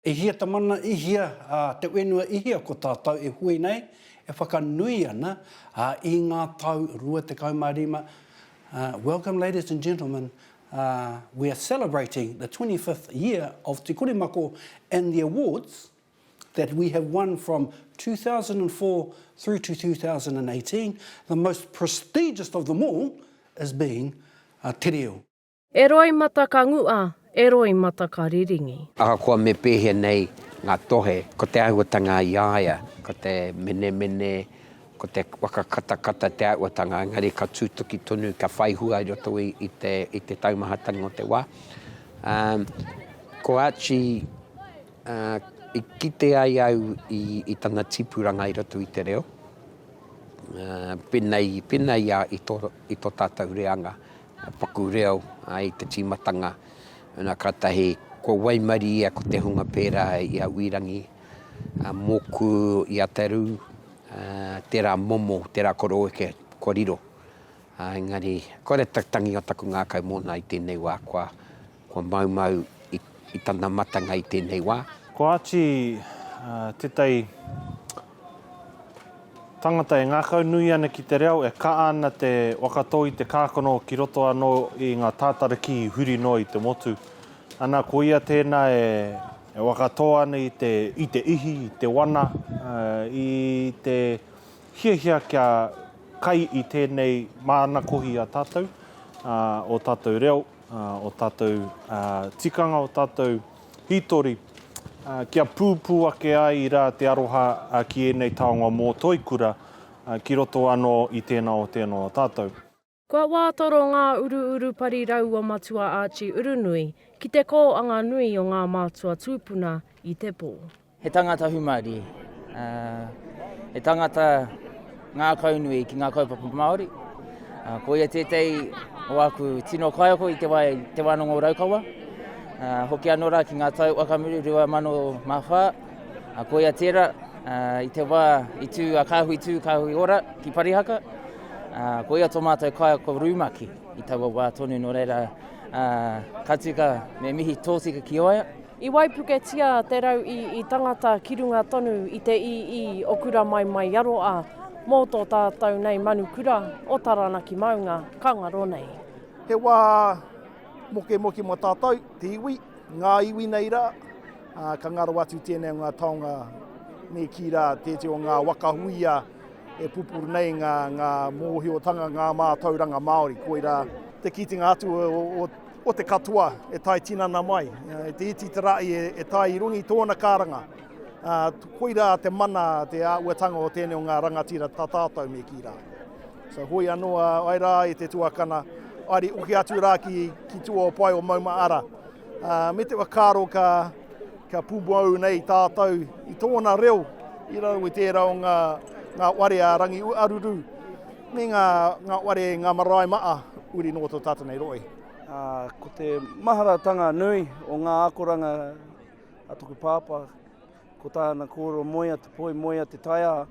E hia tamana i hia, te wenua i hia ko tātou e hui nei, e whakanui ana i ngā tau rua te kaumārima. Welcome, ladies and gentlemen. We are celebrating the 25th year of Te Kore Mako and the awards that we have won from 2004 through to 2018. The most prestigious of them all is being Te Reo. E roi mata ka ngua, e roi mata ka riringi. Aha kua me pēhea nei ngā tohe, ko te auatanga iaia, ko te mene, ko te wakakatakata te auatanga, ngari ka tūtuki tonu, ka whaihua i roto i te taumahatanga o te wā. Ko Archie, i kite ai au i tana tipuranga i roto i te reo. Pēnei ia i tō tātou reanga, paku reo i te timatanga. Nā katahi, ko waimari ia ko te hunga pērā i a wirangi, moku i a teru, tērā momo, tērā koroeke, koriro. Engari, kore taktangi o taku ngā kau mōna i tēnei wā, kua maumau i tana matanga i tēnei wā. Ko Archie, tētai tangata e ngākau nui ana ki te reo, e ka ana te wakatoi te kākono ki roto anō i ngā tātaraki huri no i te motu. Ana ko ia tēnā e wakatoa ana i te ihi, i te wana, i te hiahia kia kai i tēnei māna kohi a tātou, o tātou reo, o tātou tikanga, o tātou hitori. Kia pūpū ake ai i rā te aroha ki enei taonga mō toikura ki roto anō i tēnā o tēnā o tātou. Kua wātoro ngā uru pari raua matua Archie urunui, ki te kō anga nui o ngā mātua tūpuna i te pō. He tangata humari, he tangata ngā kaunui ki ngā kaupapa Māori. Ko ia tētei o aku tino kaiako i te wānongo raukawa. Hoki anō rā ki ngā tau wakamuru rewa mano mawhā. Ko ia tērā i te wā i tū a kāhui ora ki Parihaka. Ko ia tō mātou kai ko Rūmaki i taua wā tonu no reira katuka me mihi tōsika ki oia. I waipuketia te rau i tangata ki runga tonu i te i okura mai aroa mō tō tātou nei manukura o taranaki maunga kaungaro nei. He wā moke mo tātou, te iwi, ngā iwi nei rā, ka ngaro atu tēnei ngā taonga me ki rā, tēte o ngā wakahuia e pupuru nei ngā mōhiotanga, ngā mātauranga Māori, koe rā te kitinga atu o te katoa e tai tinana mai, te iti te rai e tai i rungi tōna kāranga. Koe rā te mana, te auatanga o tēnei o ngā rangatira tātātou me ki rā. So hoi anoa, ai rā e te tuakana, Airi uki atu rā ki tua o pai o mauma ara. Me te wakaro ka pubuau nei tātou i tōna reo, i rau i tērā o ngā ware a rangi aruru, me ngā ware ngā marae maa uri no tō tātou nei roi. Ko te maharatanga nui o ngā akoranga a tuku pāpā, ko tāna kōro moia, te poi moia, te taia,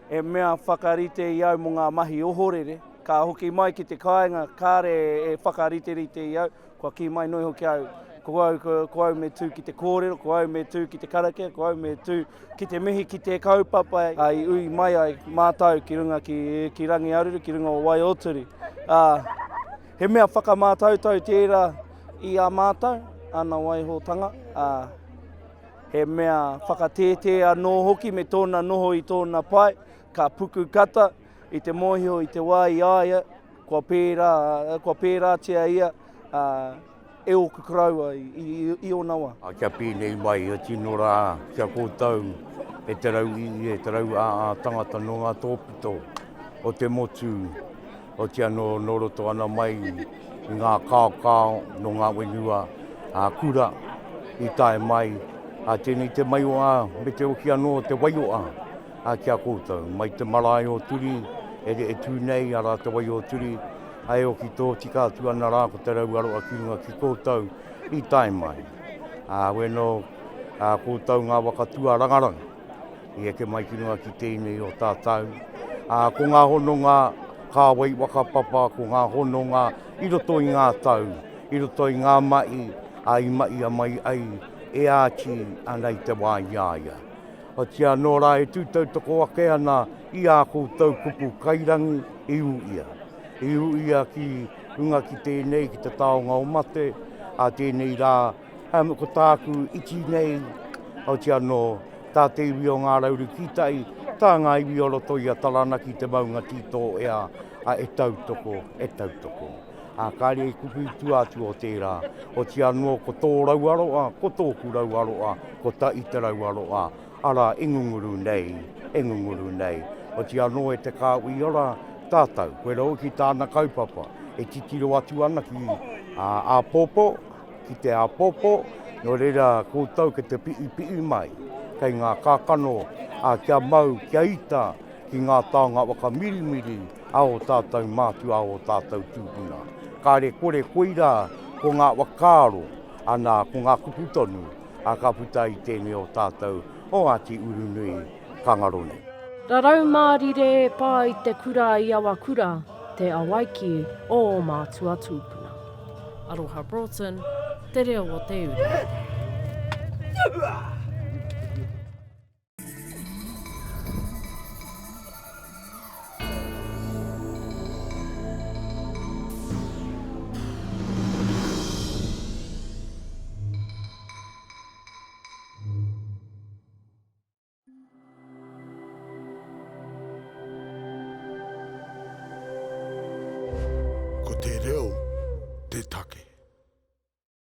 e mea whakarite i au mo ngā mahi ohorere. Ka hoki mai ki te kāinga, kāre e whakarite rite i au, kua ki mai noi hoki au. Ko au me tū ki te kōrero, ko au me tū ki te karakia, ko au me tū ki te mihi ki te kaupapa, ai ui mai ai mātau ki runga ki rangi aruru, ki runga o Waioturi. He mea whakamātautau tērā i a mātau, ana waihotanga. He mea whakatēte anō hoki me tōna noho i tōna pai, ka puku kata, i te mōhio, i te wā i aia, kua pērā tia ia, e o kukuraua i o nawa. Kia pēnei mai, a tino rā, kia kōtau, e te rau te rau tangata no ngā tōpito, o te motu, o tia no roto ana mai, i ngā kāo no ngā wenua, kura, i tae mai, tēnei te mai o me te oki anō te waioa, kia kōtau, mai te marae o turi, e tū nei ara te wai o turi, ai o ki tō tika atu ana rā ko te rau aroa ki runga ki kōtau i tae mai. Weno kōtau ngā wakatua rangaranga, i eke mai ki runga ki tēnei o tātau. Ko ngā hono ngā kāwai wakapapa, ko ngā hono ngā i roto i ngā tau, i roto i ngā mai, ai mai a mai ai e āti anai te wāiaia. O tia nora e tūtau toko ake ana i a koutou kupu kairangi i uia. I uia ki runga ki tēnei ki te taonga o mate, a tēnei rā, ko tāku iti nei, o tia no tā te iwi o ngā rauru kitai, tā ngā iwi o roto i a taranaki te maunga tito ea a e tautoko, e tautoko. A kāre e kupu tu atu o tērā, o tia no ko tō rau aroa, ko tōku rau aroa, ko ta i te rau aroa, ara engunguru nei, engunguru nei. O tia no e te kāwi ora tātou, koe rau ki tāna kaupapa, e titiro atu ana ki a popo, ki te a popo, no reira koutou ke te pi'i mai, kei ngā kākano, kia mau, kia ita, ki ngā taonga waka mirimiri, a o tātou mātu, a o tātou tūpuna. Kāre kore koira ko ngā wakaro, ana ko ngā kuputonu, a ka puta i tēnei o tātou, o ati urunui kangarone. Rarau mārire pā i te kura i awa kura, te awaiki o mātua tūpuna. Aroha Broughton, te reo o te uri.